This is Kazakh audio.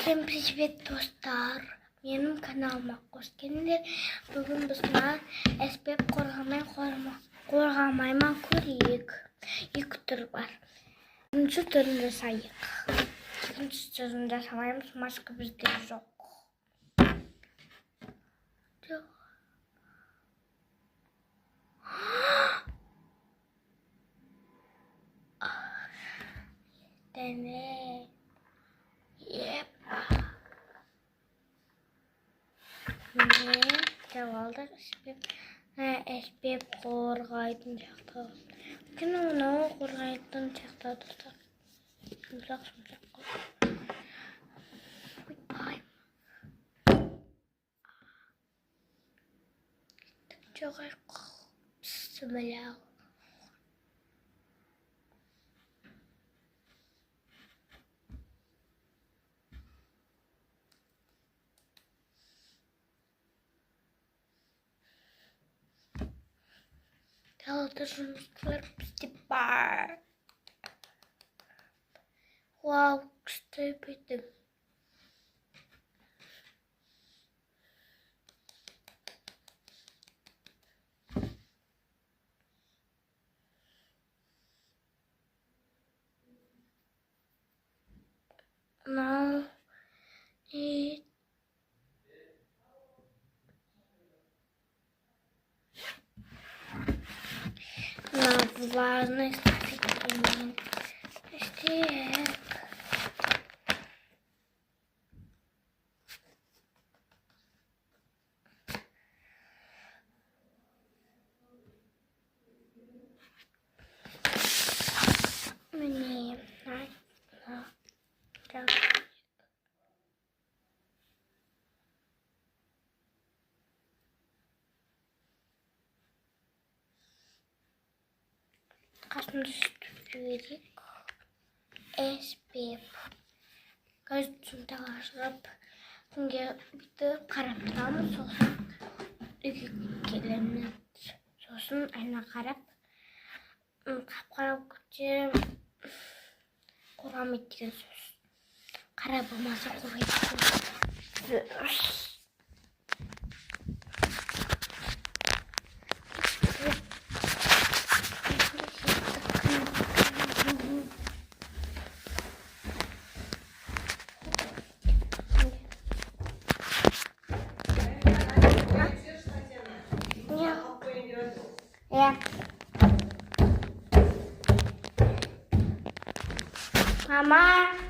Всем привет, достар. Benim kanalıma hoş geldiniz. Bugün bizler SPF korğamayma көрейік. Екі түр бар. Бірінші түрінде сайық. Екінші түрінде самаймыз, маска бізде жоқ. Дәне. Мен жауалдар SPF қорғайтын сияқты. Күн оны қорғайтын сияқты достар. Жұмсақ қой. Жоғай сүмілеу. Талды жұмыстар бізде бар. Вау, күшті бүйдім. Now, важно строительный стек. Мне қасында жүрек SPF көз тұсындағы ашырып күнге бүйтіп қарап тұрамыз, сосын үйге келеміз, сосын айна қарап қап-қарап көтеріп қорғамайды деген сөз. Қара болмаса қорғайды. Mama.